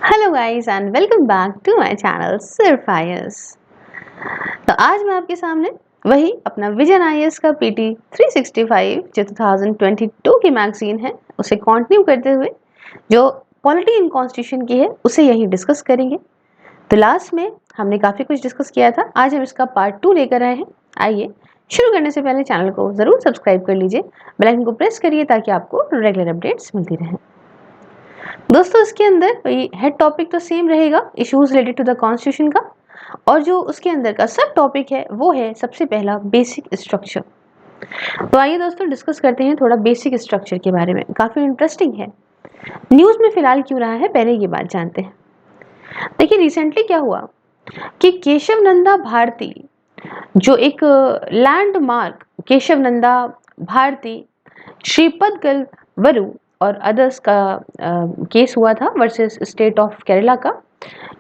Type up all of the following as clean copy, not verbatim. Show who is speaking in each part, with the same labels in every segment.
Speaker 1: Hello guys and welcome back to my channel Sirf IAS. तो आज मैं आपके सामने वही अपना विजन आईएएस का पीटी 365 जो 2022 की मैगजीन है उसे कंटिन्यू करते हुए जो पॉलिटी इन कॉन्स्टिट्यूशन की है उसे यही डिस्कस करेंगे। तो लास्ट में हमने काफ़ी कुछ डिस्कस किया था, आज हम इसका पार्ट 2 लेकर आए हैं। आइए शुरू करने से पहले चैनल को ज़रूर सब्सक्राइब कर लीजिए, बेल आइकन को प्रेस करिए ताकि आपको रेगुलर अपडेट्स मिलती रहें। दोस्तों इसके अंदर हेड टॉपिक तो सेम रहेगा, issues related to the constitution का, और जो उसके अंदर का सब टॉपिक है वो है सबसे पहला बेसिक स्ट्रक्चर। तो आइए दोस्तों डिस्कस करते हैं थोड़ा बेसिक स्ट्रक्चर के बारे में, काफ़ी इंटरेस्टिंग है। न्यूज़ में फिलहाल क्यों रहा है पहले ये बात जानते हैं। देखिए रिसेंटली क्या हुआ कि केशव नंदा भारती जो एक लैंडमार्क केशव नंदा भारती, श्रीपद गलवरू और अदर्स का केस हुआ था वर्सेस स्टेट ऑफ केरला का।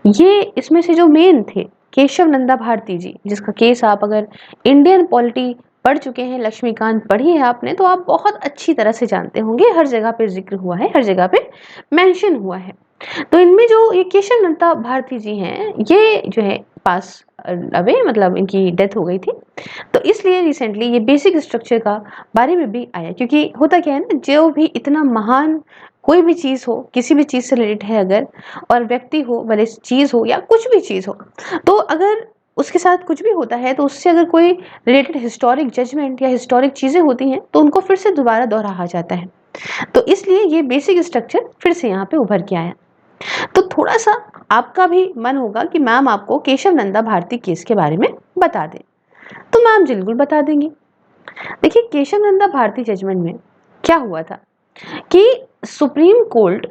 Speaker 1: ये इसमें से जो मेन थे केशव नंदा भारती जी, जिसका केस आप अगर इंडियन पॉलिटी पढ़ चुके हैं, लक्ष्मीकांत पढ़ी है आपने, तो आप बहुत अच्छी तरह से जानते होंगे, हर जगह पे जिक्र हुआ है, हर जगह पे मेंशन हुआ है। तो इनमें जो ये केशव नंदा भारती जी हैं, ये जो है पास अवे मतलब इनकी डेथ हो गई थी। तो इसलिए रिसेंटली ये बेसिक स्ट्रक्चर का बारे में भी आया, क्योंकि होता क्या है ना, जो भी इतना महान कोई भी चीज़ हो, किसी भी चीज़ से रिलेटेड है अगर, और व्यक्ति हो, भले चीज़ हो या कुछ भी चीज़ हो, तो अगर उसके साथ कुछ भी होता है तो उससे अगर कोई रिलेटेड हिस्टोरिक जजमेंट या हिस्टोरिक चीज़ें होती हैं तो उनको फिर से दोबारा दोहराया जाता है। तो इसलिए ये बेसिक स्ट्रक्चर फिर से यहाँ पे उभर के आया। तो थोड़ा सा आपका भी मन होगा कि मैम आपको केशव नंदा भारती केस के बारे में बता दें, तो मैम बिल्कुल बता देंगी। देखिए केशव नंदा भारती जजमेंट में क्या हुआ था कि सुप्रीम कोर्ट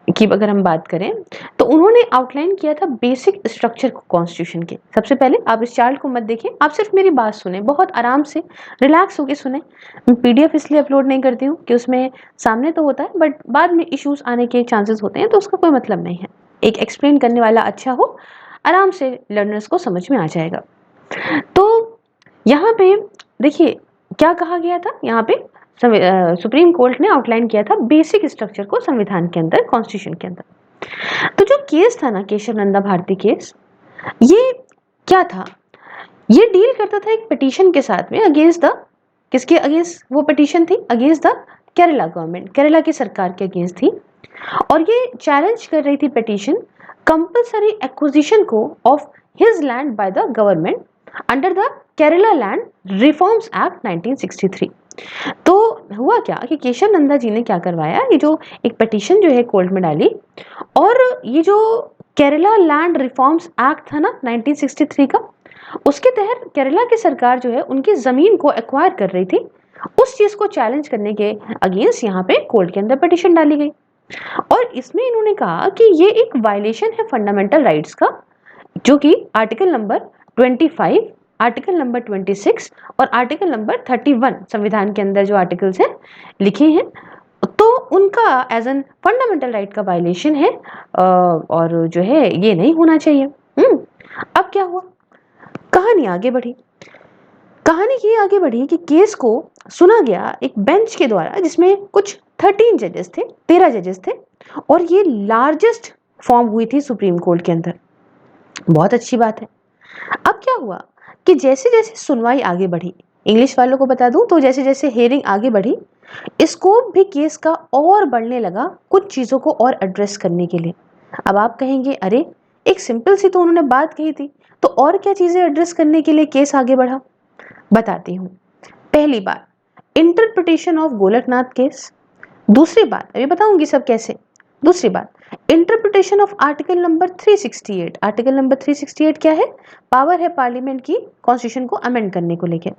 Speaker 1: की अगर हम बात करें तो उन्होंने आउटलाइन किया था बेसिक स्ट्रक्चर को कॉन्स्टिट्यूशन के। सबसे पहले आप इस चार्ट को मत देखें, आप सिर्फ मेरी बात सुने, बहुत आराम से रिलैक्स होकर सुने। मैं पीडीएफ इसलिए अपलोड नहीं करती हूँ कि उसमें सामने तो होता है बट बाद में इश्यूज आने के चांसेस होते हैं, तो उसका कोई मतलब नहीं है। एक एक्सप्लेन करने वाला अच्छा हो, आराम से लर्नर्स को समझ में आ जाएगा। तो यहाँ पे देखिए क्या कहा गया था, यहाँ पे सुप्रीम कोर्ट ने आउटलाइन किया था बेसिक स्ट्रक्चर को संविधान के अंदर, कॉन्स्टिट्यूशन के अंदर। तो जो केस था ना केशव नंदा भारती केस, ये क्या था, ये डील करता था एक पिटीशन के साथ में अगेंस्ट द, किसके अगेंस्ट वो पिटीशन थी, against the Kerala government, Kerala की सरकार के अगेंस्ट थी। और ये चैलेंज कर रही थी पिटीशन कंपल्सरी एक्विजिशन को of his land by the government under the Kerala land reforms act 1963। तो हुआ क्या कि केशव नंदा जी ने क्या करवाया, ये जो एक पिटीशन जो है कोर्ट में डाली, और ये जो केरला लैंड रिफॉर्म्स एक्ट था ना 1963 का, उसके तहत केरला की सरकार जो है उनकी जमीन को एक्वायर कर रही थी, उस चीज को चैलेंज करने के अगेंस्ट यहाँ पे कोर्ट के अंदर पिटीशन डाली गई। और इसमें इन्होंने कहा कि ये एक वायलेशन है फंडामेंटल राइट्स का, जो कि आर्टिकल नंबर 25, आर्टिकल नंबर 26 और आर्टिकल नंबर 31 संविधान के अंदर जो आर्टिकल्स हैं लिखे हैं, तो उनका एज एन फंडामेंटल राइट का वायलेशन है, और जो है ये नहीं होना चाहिए। अब क्या हुआ, कहानी आगे बढ़ी। कहानी ये आगे बढ़ी कि केस को सुना गया एक बेंच के द्वारा, जिसमें कुछ 13 जजेस थे, 13 जजेस थे, और ये लार्जेस्ट फॉर्म हुई थी सुप्रीम कोर्ट के अंदर। बहुत अच्छी बात है। अब क्या हुआ कि जैसे जैसे सुनवाई आगे बढ़ी, इंग्लिश वालों को बता दूं तो जैसे जैसे हेयरिंग आगे बढ़ी, स्कोप भी केस का और बढ़ने लगा कुछ चीजों को और एड्रेस करने के लिए। अब आप कहेंगे अरे एक सिंपल सी तो उन्होंने बात कही थी, तो और क्या चीजें एड्रेस करने के लिए केस आगे बढ़ा, बताती हूँ। पहली बात इंटरप्रिटेशन ऑफ गोलकनाथ केस, दूसरी बात अभी बताऊंगी सब कैसे, दूसरी बात interpretation of article number 368। Article number 368 क्या है, पावर है पार्लियामेंट की कॉन्स्टिट्यूशन को अमेंड करने को लेकर।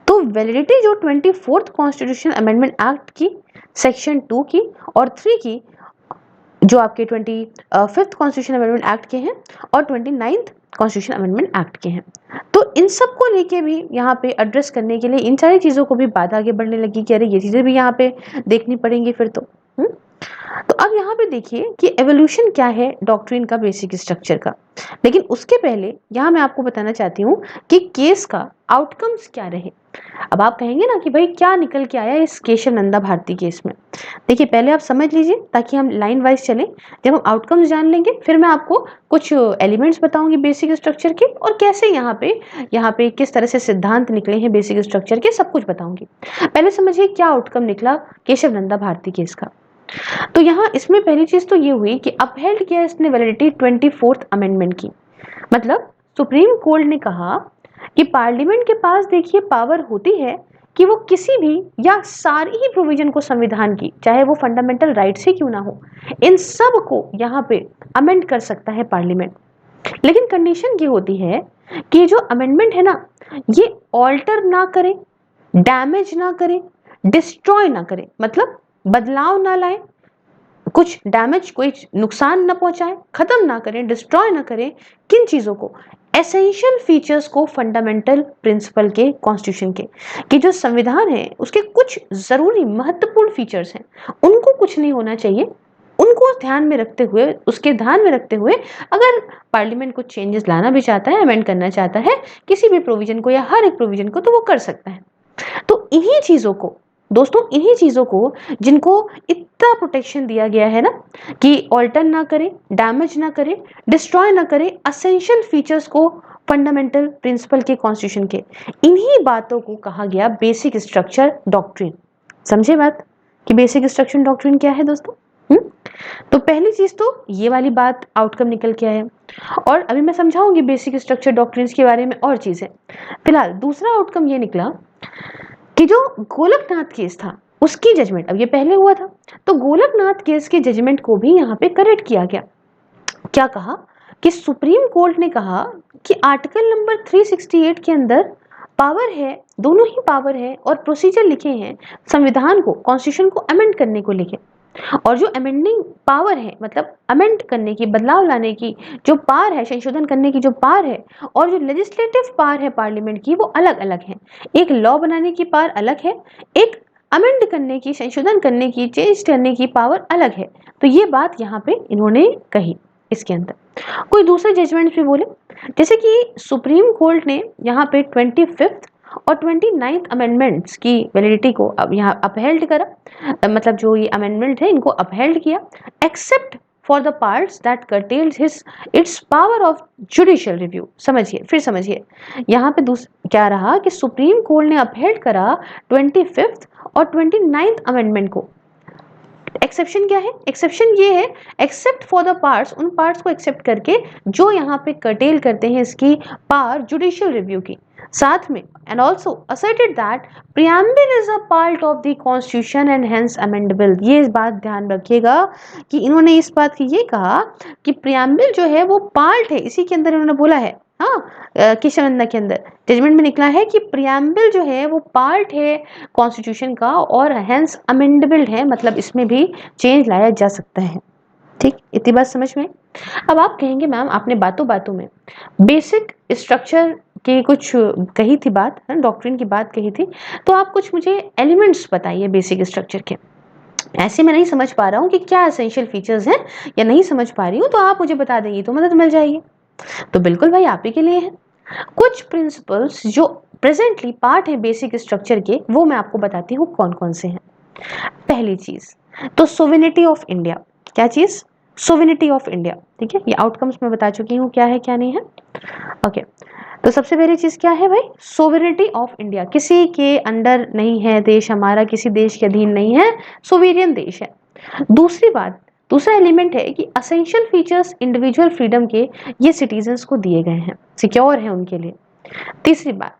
Speaker 1: तो वैलिडिटी जो 24th कॉन्स्टिट्यूशन अमेंडमेंट एक्ट की सेक्शन 2 की और 3 की, जो आपके 25th कॉन्स्टिट्यूशन अमेंडमेंट एक्ट के हैं और 29th कॉन्स्टिट्यूशन अमेंडमेंट एक्ट के हैं, तो इन सब को लेके भी यहाँ पे एड्रेस करने के लिए इन सारी चीज़ों को भी बात आगे बढ़ने लगी कि अरे ये चीज़ें भी यहाँ पे देखनी पड़ेंगी फिर तो। तो अब यहाँ पे देखिए कि एवोल्यूशन क्या है डॉक्ट्रिन का बेसिक स्ट्रक्चर का। लेकिन उसके पहले यहाँ मैं आपको बताना चाहती हूँ कि केस का आउटकम्स क्या रहे। अब आप कहेंगे ना कि भाई क्या निकल के आया इस केशव नंदा भारती केस में। देखिए पहले आप समझ लीजिए ताकि हम लाइन वाइज चलें। जब हम आउटकम्स जान लेंगे फिर मैं आपको कुछ एलिमेंट्स बताऊंगी बेसिक स्ट्रक्चर के, और कैसे यहाँ पे किस तरह से सिद्धांत निकले हैं बेसिक स्ट्रक्चर के, सब कुछ बताऊंगी। पहले समझिए क्या आउटकम निकला केशव नंदा भारती केस का। तो यहाँ इसमें पहली चीज तो ये हुई कि अपहेल्ड किया इसने वैलिडिटी 24th अमेंडमेंट की। मतलब सुप्रीम कोर्ट ने कहा कि पार्लियामेंट के पास देखिए पावर होती है कि वो किसी भी या सारी ही प्रोविजन को संविधान की, चाहे वो फंडामेंटल राइट्स ही क्यों ना हो, इन सब को यहाँ पे अमेंड कर सकता है पार्लियामेंट। लेकिन कंडीशन ये होती है कि जो अमेंडमेंट है ना, ये ऑल्टर ना करे, डैमेज ना करे, डिस्ट्रॉय ना करे, मतलब बदलाव ना लाए, कुछ डैमेज, कोई नुकसान ना पहुंचाए, खत्म ना करें, डिस्ट्रॉय ना करें। किन चीजों को? एसेंशियल फीचर्स को फंडामेंटल प्रिंसिपल के, कॉन्स्टिट्यूशन के, कि जो संविधान है उसके कुछ जरूरी महत्वपूर्ण फीचर्स हैं, उनको कुछ नहीं होना चाहिए। उनको ध्यान में रखते हुए, उसके ध्यान में रखते हुए अगर पार्लियामेंट कुछ चेंजेस लाना भी चाहता है, अमेंड करना चाहता है किसी भी प्रोविजन को या हर एक प्रोविजन को, तो वो कर सकता है। तो इन्हीं चीजों को दोस्तों, इन्हीं चीजों को जिनको इतना प्रोटेक्शन दिया गया है ना कि ऑल्टर ना करे, डैमेज ना करे, डिस्ट्रॉय ना करे, असेंशियल फीचर्स को फंडामेंटल प्रिंसिपल के, कॉन्स्टिट्यूशन के, इन्हीं बातों को कहा गया बेसिक स्ट्रक्चर डॉक्ट्रिन। समझे बात कि बेसिक स्ट्रक्चर डॉक्ट्रिन क्या है दोस्तों? तो पहली चीज तो ये वाली बात आउटकम निकल के आया, और अभी मैं समझाऊंगी बेसिक स्ट्रक्चर डॉक्ट्रिन्स के बारे में और चीजें। फिलहाल दूसरा आउटकम ये निकला कि जो गोलकनाथ केस था उसकी जजमेंट, अब ये पहले हुआ था, तो गोलकनाथ केस के जजमेंट को भी यहाँ पे करेक्ट किया गया। क्या कहा कि सुप्रीम कोर्ट ने कहा कि आर्टिकल नंबर 368 के अंदर पावर है, दोनों ही पावर है और प्रोसीजर लिखे हैं संविधान को, कॉन्स्टिट्यूशन को अमेंड करने को लिखे। और जो अमेंडिंग पावर है, मतलब अमेंड करने की, बदलाव लाने की जो पावर है, संशोधन करने की जो पावर है, और जो लेजिस्लेटिव पावर है पार्लियामेंट की, वो अलग अलग है। एक लॉ बनाने की पावर अलग है, एक अमेंड करने की, संशोधन करने की, चेंज करने की पावर अलग है। तो ये बात यहाँ पे इन्होंने कही। इसके अंदर कोई दूसरे जजमेंट भी बोले, जैसे कि सुप्रीम कोर्ट ने यहाँ पे 25th और 29th अमेंडमेंट्स की वैलिडिटी को अब यहाँ अपहेल्ड करा, मतलब जो ये अमेंडमेंट है इनको अपहेल्ड किया, except for the parts that curtails his it's power of judicial review. समझिए, फिर समझिए, यहाँ पे क्या रहा कि सुप्रीम कोर्ट ने अपहेल्ड करा 25th और 29th अमेंडमेंट को। एक्सेप्शन क्या है? एक्सेप्शन ये है, एक्सेप्ट फॉर द पार्ट्स, उन पार्ट्स को एक्सेप्ट करके जो यहाँ पे कर्टेल करते हैं इसकी पावर जुडिशियल रिव्यू की। साथ में and also asserted that preamble is a part of the constitution and hence amendable. ये इस बात ध्यान रखिएगा कि इन्होंने इस बात की ये कहा कि प्रियम्बल जो है वो पार्ट है, इसी के अंदर इन्होंने बोला है। हाँ, केशव के अंदर जजमेंट में निकला है कि प्रियम्बल जो है वो पार्ट है कॉन्स्टिट्यूशन का और हेंस अमेंडेबल है, मतलब इसमें भी चेंज लाया जा सकता है। ठीक, इतनी बात समझ में? अब आप कहेंगे मैम आपने बातों बातों में बेसिक स्ट्रक्चर की कुछ कही थी बात, डॉक्ट्रिन की बात कही थी, तो आप कुछ मुझे एलिमेंट्स बताइए बेसिक स्ट्रक्चर के। ऐसे मैं नहीं समझ पा रहा हूँ कि क्या एसेंशियल फीचर्स हैं, या नहीं समझ पा रही हूँ, तो आप मुझे बता देंगे तो मदद मिल जाएगी। तो बिल्कुल भाई आप ही के लिए है। कुछ प्रिंसिपल्स जो प्रेजेंटली पार्ट है बेसिक स्ट्रक्चर के, वो मैं आपको बताती हूँ कौन कौन से हैं। पहली चीज तो सोवेनिटी ऑफ इंडिया। क्या चीज? Sovereignty of India. ठीक है, ये आउटकम्स मैं बता चुकी हूँ क्या है क्या नहीं है। ओके, तो सबसे पहली चीज क्या है भाई? सोवेनिटी ऑफ इंडिया, किसी के अंडर नहीं है देश हमारा, किसी देश के अधीन नहीं है, सोवेरियन देश है। दूसरी बात, दूसरा एलिमेंट है कि असेंशियल फीचर्स इंडिविजुअल फ्रीडम के ये सिटीजन्स को दिए गए हैं, सिक्योर है उनके लिए। तीसरी बात,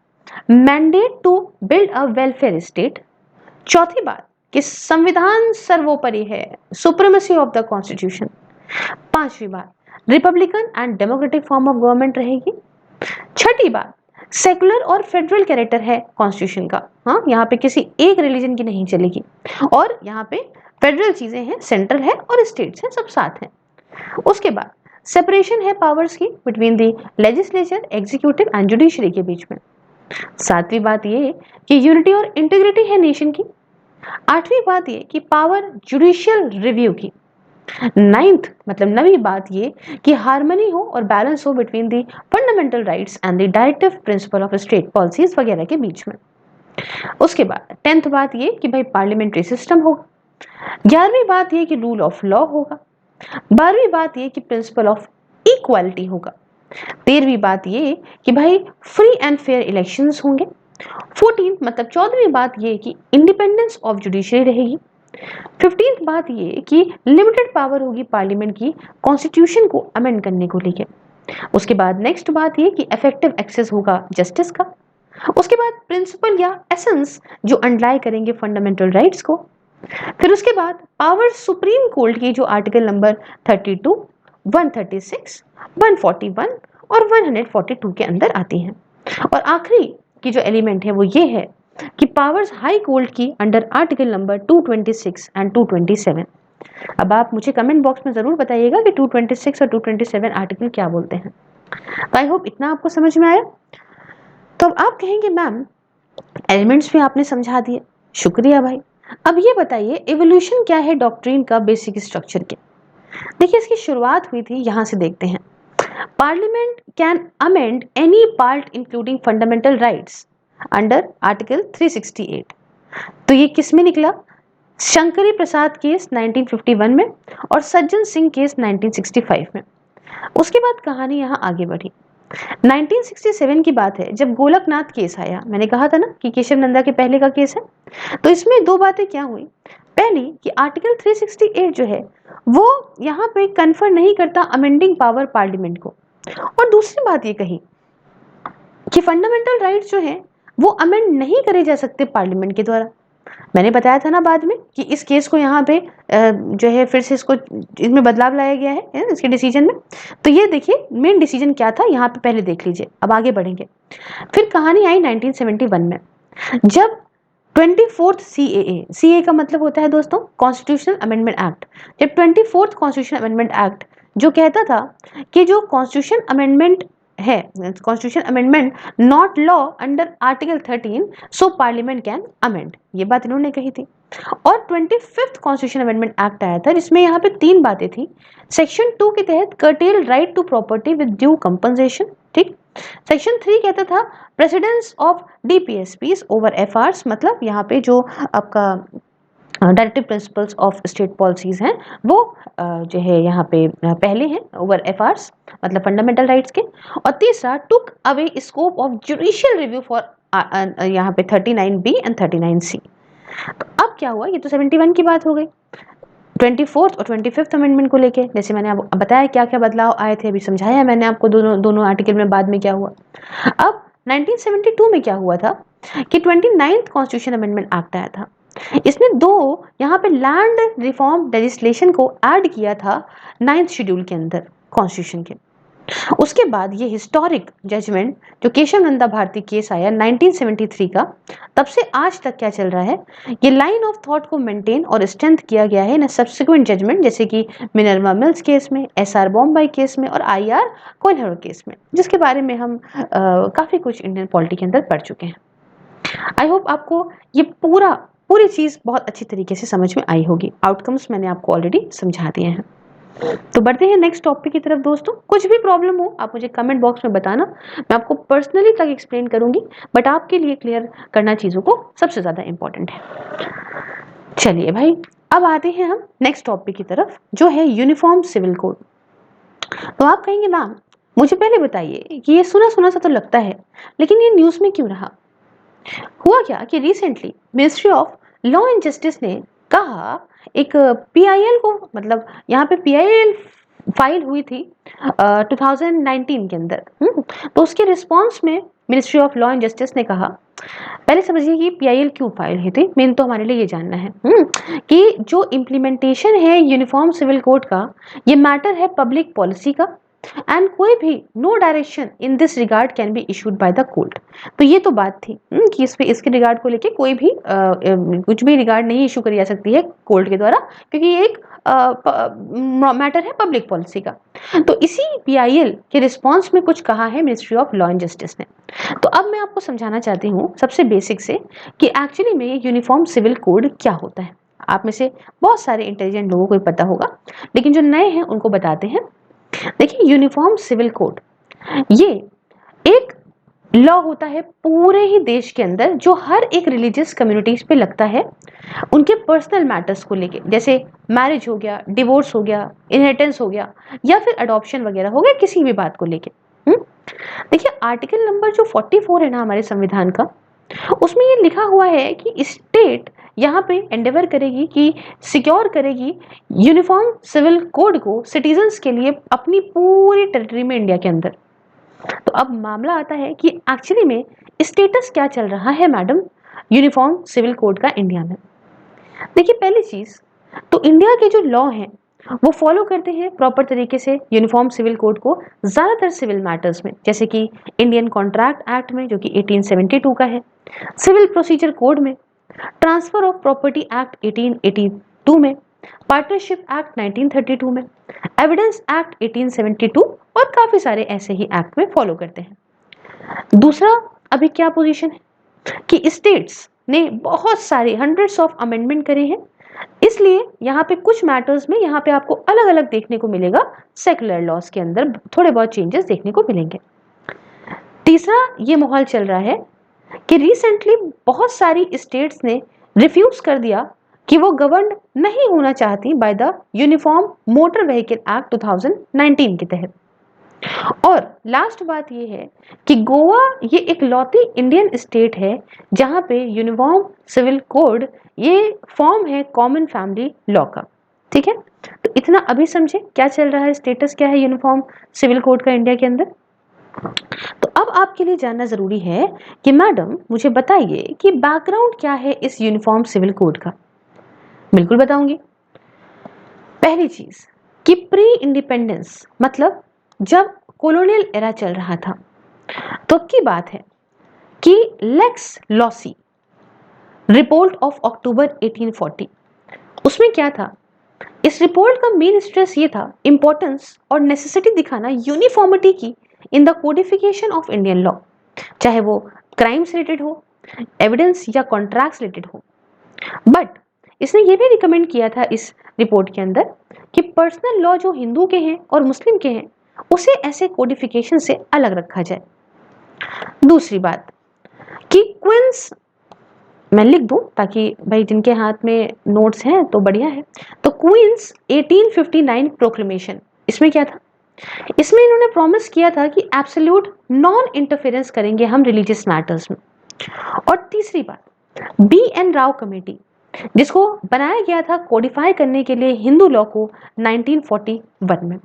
Speaker 1: mandate to build a welfare state. चौथी बात कि संविधान सर्वोपरि है, सुप्रीमेसी ऑफ द कॉन्स्टिट्यूशन। पांचवी बात, Republican and democratic form of government रहेगी। छठी बात, सेकुलर और फेडरल कैरेक्टर है कॉन्स्टिट्यूशन का। हाँ, यहाँ पे किसी एक रिलीजन की नहीं चलेगी, और यहाँ पे फेडरल चीजें हैं, सेंट्रल है और स्टेट्स हैं, सब साथ हैं। उसके बाद सेपरेशन है पावर्स की between the legislature, executive and judiciary के बीच में। सातवीं बात ये कि यूनिटी और इंटीग्रिटी है नेशन की। 8वीं बात ये कि पावर जुडिशियल रिव्यू की। 9th मतलब 9वीं बात ये कि हार्मनी हो और बैलेंस हो between the fundamental rights and the directive principle of state policies वगैरह के बीच में। उसके बाद 10th बात ये कि भाई पार्लियामेंट्री सिस्टम होगा। 11वीं बात ये कि रूल ऑफ लॉ होगा। 12वीं बात ये कि प्रिंसिपल ऑफ इक्वालिटी होगा। 13वीं बात ये कि भाई फ्री एंड फेयर इलेक्शंस होंगे। 14th मतलब 14वीं बात ये कि इंडिपेंडेंस ऑफ जुडिशरी रहेगी। 15th बात ये कि लिमिटेड पावर होगी पार्लियामेंट की कॉन्स्टिट्यूशन को अमेंड करने को लेकर। उसके बाद नेक्स्ट बात ये कि इफेक्टिव एक्सेस होगा जस्टिस का। उसके बाद प्रिंसिपल या एसेंस जो अंडरलाई करेंगे फंडामेंटल राइट्स को। फिर उसके बाद पावर सुप्रीम कोर्ट की जो आर्टिकल नंबर 32, 136, 141 और 142 के अंदर आती हैं। और आखिरी की जो एलिमेंट है वो ये है कि पावर्स हाई कोर्ट की अंडर आर्टिकल नंबर 226 एंड 227। अब आप मुझे कमेंट बॉक्स में जरूर बताइएगा कि 226 और 227 आर्टिकल क्या बोलते हैं। तो आई होप इतना आपको समझ में आया। तो अब आप कहेंगे मैम एलिमेंट्स भी आपने समझा दिए, शुक्रिया भाई। अब ये बताइए एवोल्यूशन क्या है डॉक्ट्रिन का बेसिक स्ट्रक्चर के। देखिए इसकी शुरुआत हुई थी, यहां से देखते हैं। Parliament can amend any part including fundamental rights under article 368। तो ये किस में निकला? शंकरी प्रसाद केस 1951 में और सज्जन सिंह केस 1965 में। उसके बाद कहानी यहाँ आगे बढ़ी। 1967 की बात है जब गोलकनाथ केस आया। मैंने कहा था ना कि केशव नंदा के पहले का केस है। तो इसमें दो बातें क्या हुई। पहली कि आर्टिकल 368 जो है वो यहाँ पे कन्फर नहीं करता अमेंडिंग पावर पार्लियामेंट को। और दूसरी बात ये कही कि फंडामेंटल राइट्स जो है वो अमेंड नहीं करे जा सकते पार्लियामेंट के द्वारा। मैंने बताया था ना बाद में कि इस केस को यहाँ पे जो है फिर से इसको इसमें बदलाव लाया गया है इसके डिसीजन में। तो ये देखिए मेन डिसीजन क्या था यहाँ पे पहले देख लीजिए, अब आगे बढ़ेंगे। फिर कहानी आई 1971 में जब 24th CAA का मतलब होता है दोस्तों कॉन्स्टिट्यूशनल अमेंडमेंट एक्ट। जब 24th कॉन्स्टिट्यूशन अमेंडमेंट एक्ट जो कहता था कि जो कॉन्स्टिट्यूशन अमेंडमेंट है, constitution amendment not law under article 13 so parliament can amend, ये बात इन्होंने कही थी। और 25th कॉन्स्टिट्यूशन अमेंडमेंट एक्ट आया था जिसमें यहाँ पे 3 बातें थी। सेक्शन 2 के तहत curtail right to property with due compensation, ठीक। सेक्शन 3 कहता था precedence of DPSPs over FRs, मतलब यहाँ पे जो आपका directive principles of state policies हैं वो जो है यहाँ पे पहले हैं ओवर FRs मतलब फंडामेंटल राइट्स के। और तीसरा took away scope of judicial review for यहाँ पे 39B एंड 39C। तो अब क्या हुआ, ये तो 71 की बात हो गई। 24th और 25th अमेंडमेंट को लेके जैसे मैंने आपको बताया क्या क्या बदलाव आए थे, अभी समझाया मैंने आपको दोनों आर्टिकल में बाद में क्या हुआ। अब 1972 में क्या हुआ था कि 29th कॉन्स्टिट्यूशन अमेंडमेंट एक्ट आया था। इसने दो यहाँ पे लैंड रिफॉर्म लेजिस्लेशन को ऐड किया था 9th शेड्यूल के अंदर कॉन्स्टिट्यूशन के। उसके बाद ये हिस्टोरिक जजमेंट जो केशव नंदा भारती केस आया 1973 का, तब से आज तक क्या चल रहा है, ये लाइन ऑफ थॉट को मेंटेन और स्ट्रेंथ किया गया है इन सब्सिक्वेंट जजमेंट जैसे कि मिनर्वा मिल्स केस में, SR बॉम्बे केस में और IR कोल्हर केस में, जिसके बारे में हम काफी कुछ इंडियन पॉलिटी के अंदर पढ़ चुके हैं। आई होप आपको ये पूरी चीज बहुत अच्छी तरीके से समझ में आई होगी। आउटकम्स मैंने आपको ऑलरेडी समझा दिए हैं। तो बढ़ते हैं नेक्स्ट टॉपिक की तरफ दोस्तों। कुछ भी प्रॉब्लम हो आप मुझे कमेंट बॉक्स में बताना, मैं आपको पर्सनली तक एक्सप्लेन करूंगी, बट आपके लिए क्लियर करना चीजों को सबसे ज्यादा इंपॉर्टेंट है। चलिए भाई अब आते हैं हम नेक्स्ट टॉपिक की तरफ जो है यूनिफॉर्म सिविल कोड। तो आप कहेंगे मैम मुझे पहले बताइए कि ये सुना सुना सा तो लगता है लेकिन ये न्यूज में क्यों रहा। हुआ क्या कि recently ministry of law and justice ने कहा एक PIL को, मतलब यहाँ पे PIL फाइल हुई थी 2019 के अंदर। तो उसके रिस्पांस में ministry of law and justice ने कहा, पहले समझिए कि PIL क्यों फाइल हुई थी, मेन तो हमारे लिए ये जानना है कि जो इम्प्लीमेंटेशन है यूनिफॉर्म सिविल कोड का, ये मैटर है पब्लिक पॉलिसी का एंड कोई भी no direction in this regard can be issued by the court. तो ये तो बात थी कि इसके रिगार्ड को लेके कोई भी कुछ भी रिगार्ड नहीं इशू करी जा सकती है कोर्ट के द्वारा, क्योंकि ये एक मैटर है पब्लिक पॉलिसी का। तो इसी PIL के रिस्पॉन्स में कुछ कहा है ministry of law and justice ने। तो अब मैं आपको समझाना चाहती हूँ सबसे बेसिक से कि एक्चुअली में ये यूनिफॉर्म सिविल कोड क्या होता है। आप में से बहुत सारे इंटेलिजेंट लोगों को पता होगा, लेकिन जो नए हैं उनको बताते हैं। देखिए, यूनिफॉर्म सिविल कोड ये एक लॉ होता है पूरे ही देश के अंदर, जो हर एक रिलीजियस कम्युनिटीज पे लगता है उनके पर्सनल मैटर्स को लेके, जैसे मैरिज हो गया, डिवोर्स हो गया, इनहेरिटेंस हो गया, या फिर अडॉप्शन वगैरह हो गया, किसी भी बात को लेके। देखिए, आर्टिकल नंबर जो 44 है ना हमारे संविधान का, उसमें ये लिखा हुआ है कि स्टेट यहाँ पे एंडेवर करेगी कि सिक्योर करेगी यूनिफॉर्म सिविल कोड को सिटीजन्स के लिए अपनी पूरी टेरिटरी में, इंडिया के अंदर। तो अब मामला आता है कि एक्चुअली में स्टेटस क्या चल रहा है मैडम यूनिफॉर्म सिविल कोड का इंडिया में। देखिए, पहली चीज तो इंडिया के जो लॉ हैं वो फॉलो करते हैं प्रॉपर तरीके से यूनिफॉर्म सिविल कोड को, ज्यादातर सिविल मैटर्स में, जैसे कि इंडियन कॉन्ट्रैक्ट एक्ट में जो कि 1872 का है, सिविल प्रोसीजर कोड में, ट्रांसफर ऑफ प्रॉपर्टी एक्ट 1882 में, पार्टनरशिप एक्ट 1932 में, एविडेंस एक्ट 1872 और काफी सारे ऐसे ही एक्ट में फॉलो करते हैं। दूसरा, अभी क्या पोजीशन है कि स्टेट्स ने बहुत सारे हंड्रेड्स ऑफ अमेंडमेंट करे हैं, इसलिए यहाँ पे कुछ मैटर्स में यहाँ पे आपको अलग अलग देखने को मिलेगा, सेकुलर लॉज के अंदर थोड़े बहुत चेंजेस देखने को मिलेंगे। तीसरा ये माहौल चल रहा है कि रिसेंटली बहुत सारी स्टेट्स ने रिफ्यूज कर दिया कि वो गवर्न नहीं होना चाहती by the uniform motor vehicle act 2019 के तहत। और लास्ट बात ये है कि गोवा ये एक लौती इंडियन स्टेट है जहां पे यूनिफॉर्म सिविल कोड ये फॉर्म है कॉमन फैमिली लॉ का। ठीक है, तो इतना अभी समझे क्या चल रहा है, स्टेटस क्या है यूनिफॉर्म सिविल कोड का इंडिया के अंदर। तो अब आपके लिए जानना जरूरी है कि मैडम मुझे बताइए कि बैकग्राउंड क्या है इस यूनिफॉर्म सिविल कोड का। बिल्कुल बताऊंगी। पहली चीज कि प्री इंडिपेंडेंस मतलब जब कॉलोनियल एरा चल रहा था, तो की बात है कि lex loci report of October 1840, उसमें क्या था, इस रिपोर्ट का मेन स्ट्रेस ये था इंपॉर्टेंस और नेसेसिटी दिखाना यूनिफॉर्मिटी की in the codification of Indian law, चाहे वो क्राइम्स रिलेटेड हो, एविडेंस या कॉन्ट्रैक्ट्स रिलेटेड हो। बट इसने ये भी रिकमेंड किया था इस रिपोर्ट के अंदर कि पर्सनल लॉ जो हिंदू के हैं और मुस्लिम के हैं उसे ऐसे कोडिफिकेशन से अलग रखा जाए। दूसरी बात कि क्वींस, मैं लिख दूं ताकि भाई जिनके हाथ में नोट्स हैं तो बढ़िया है, तो क्वींस 1859 प्रोक्लेमेशन, इसमें क्या था, इसमें इन्होंने प्रॉमिस किया था कि एब्सोल्यूट नॉन इंटरफेरेंस करेंगे हम रिलीजियस मैटर्स में। और तीसरी बात, BN राव कमेटी जिसको बनाया गया था कोडिफाई करने के लिए हिंदू लॉ को 1941 में।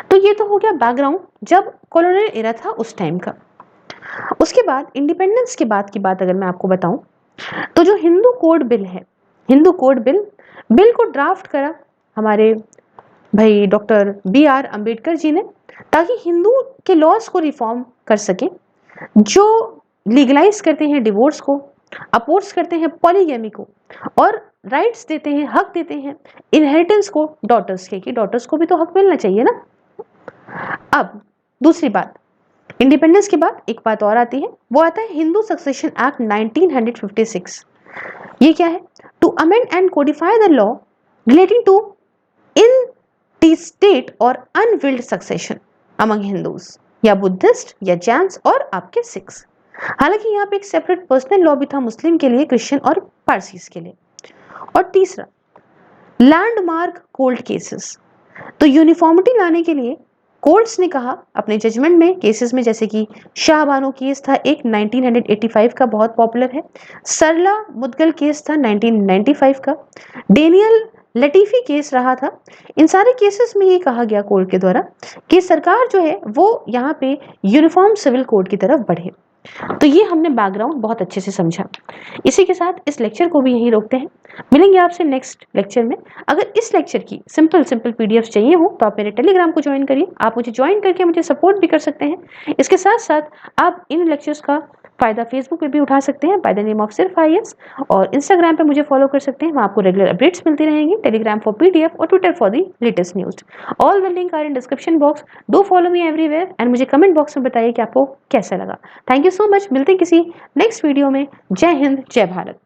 Speaker 1: तो ये तो हो गया बैकग्राउंड जब कॉलोनियल एरा था उस टाइम का। उसके बाद इंडिपेंडेंस के बाद की बात अगर मैं आपको बताऊं, तो जो हिंदू कोड बिल है, हिंदू कोड बिल को ड्राफ्ट करा हमारे भाई डॉक्टर BR अंबेडकर जी ने, ताकि हिंदू के लॉज को रिफॉर्म कर सकें, जो लीगलाइज करते हैं डिवोर्स को, अपोज करते हैं पॉलीगैमी को, और राइट्स देते हैं, हक देते हैं इनहेरिटेंस को डॉटर्स के, कि डॉटर्स को भी तो हक मिलना चाहिए ना। अब दूसरी बात, इंडिपेंडेंस के बाद एक बात और आती है, वो आता है हिंदू सक्सेशन एक्ट 1956। ये क्या है, to amend and codify the law relating to intestate और अनविल्ड सक्सेशन अमंग हिंदूज या बुद्धिस्ट या जैन्स और आपके सिख्स। हालांकि यहाँ पे एक सेपरेट पर्सनल लॉ भी था मुस्लिम के लिए, क्रिश्चियन और पारसीस के लिए। और तीसरा, लैंडमार्क कोर्ट केसेस, तो यूनिफॉर्मिटी लाने के लिए कोर्ट्स ने कहा अपने जजमेंट में, केसेस में, जैसे कि शाहबानो केस था एक 1985 का बहुत पॉपुलर है, सरला मुदगल केस था 1995 का, डेनियल लटीफी केस रहा था। इन सारे केसेस में ये कहा गया कोर्ट के द्वारा कि सरकार जो है वो यहाँ पे यूनिफॉर्म सिविल कोड की तरफ बढ़े। तो ये हमने बैकग्राउंड बहुत अच्छे से समझा। इसी के साथ इस लेक्चर को भी यहीं रोकते हैं, मिलेंगे आपसे नेक्स्ट लेक्चर में। अगर इस लेक्चर की सिंपल PDF चाहिए हो तो आप मेरे टेलीग्राम को ज्वाइन करिए, आप मुझे ज्वाइन करके मुझे सपोर्ट भी कर सकते हैं। इसके साथ साथ आप इन लेक्चर्स का फ़ायदा फेसबुक पे भी उठा सकते हैं बाय द नेम ऑफ सिर्फ आईएएस, और इंस्टाग्राम पे मुझे फॉलो कर सकते हैं, वहाँ आपको रेगुलर अपडेट्स मिलती रहेंगी, टेलीग्राम फॉर पीडीएफ और Twitter for the latest news. All the link are in description box. Do follow me everywhere and मुझे कमेंट बॉक्स में बताइए कि आपको कैसा लगा। Thank you so much. मिलते हैं किसी नेक्स्ट वीडियो में। जय हिंद, जय भारत।